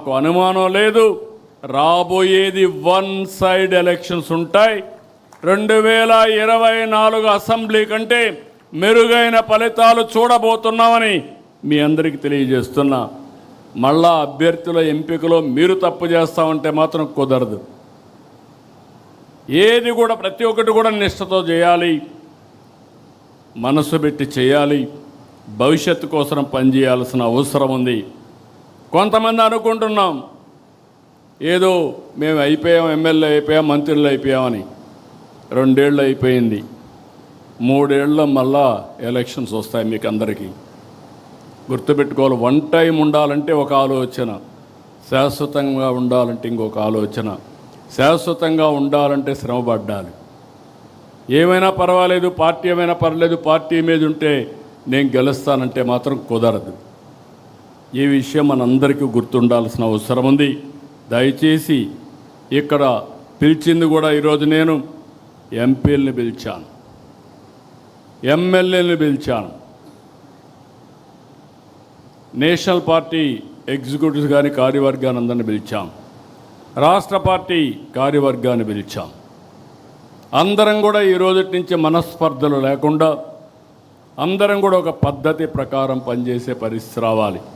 నాకు అనుమానం లేదు, రాబోయేది వన్ సైడ్ ఎలక్షన్స్ ఉంటాయి. 2024 అసెంబ్లీ కంటే మెరుగైన ఫలితాలు చూడబోతున్నామని మీ అందరికీ తెలియజేస్తున్నా. మళ్ళా అభ్యర్థుల ఎంపికలో మీరు తప్పు చేస్తామంటే మాత్రం కుదరదు. ఏది కూడా ప్రతి ఒక్కటి కూడా నిష్ఠతో చేయాలి, మనసు పెట్టి చేయాలి, భవిష్యత్తు కోసం పనిచేయాల్సిన అవసరం ఉంది. కొంతమంది అనుకుంటున్నాం ఏదో మేము అయిపోయాం, ఎమ్మెల్యే అయిపోయాం, మంత్రులు అయిపోయామని. 2 ఏళ్ళు అయిపోయింది, 3 ఏళ్ళలో మళ్ళా ఎలక్షన్స్ వస్తాయి. మీకు అందరికీ గుర్తుపెట్టుకోవాలి, వన్ టైం ఉండాలంటే ఒక ఆలోచన, శాశ్వతంగా ఉండాలంటే ఇంకొక ఆలోచన. శాశ్వతంగా ఉండాలంటే శ్రమపడ్డాలి. ఏమైనా పర్వాలేదు, పార్టీ ఏమైనా పర్లేదు, పార్టీ మీద ఉంటే నేను గెలుస్తానంటే మాత్రం కుదరదు. ఈ విషయం మనందరికీ గుర్తుండాల్సిన అవసరం ఉంది. దయచేసి ఇక్కడ పిలిచింది కూడా ఈరోజు నేను ఎంపీలని పిలిచాను, ఎమ్మెల్యేలను పిలిచాను, నేషనల్ పార్టీ ఎగ్జిక్యూటివ్స్ కానీ కార్యవర్గాన్ని అందరిని పిలిచాం, రాష్ట్ర పార్టీ కార్యవర్గాన్ని పిలిచాం. అందరం కూడా ఈ రోజు నుంచి మనస్పర్ధలు లేకుండా అందరం కూడా ఒక పద్ధతి ప్రకారం పనిచేసే పరిస్థితి రావాలి.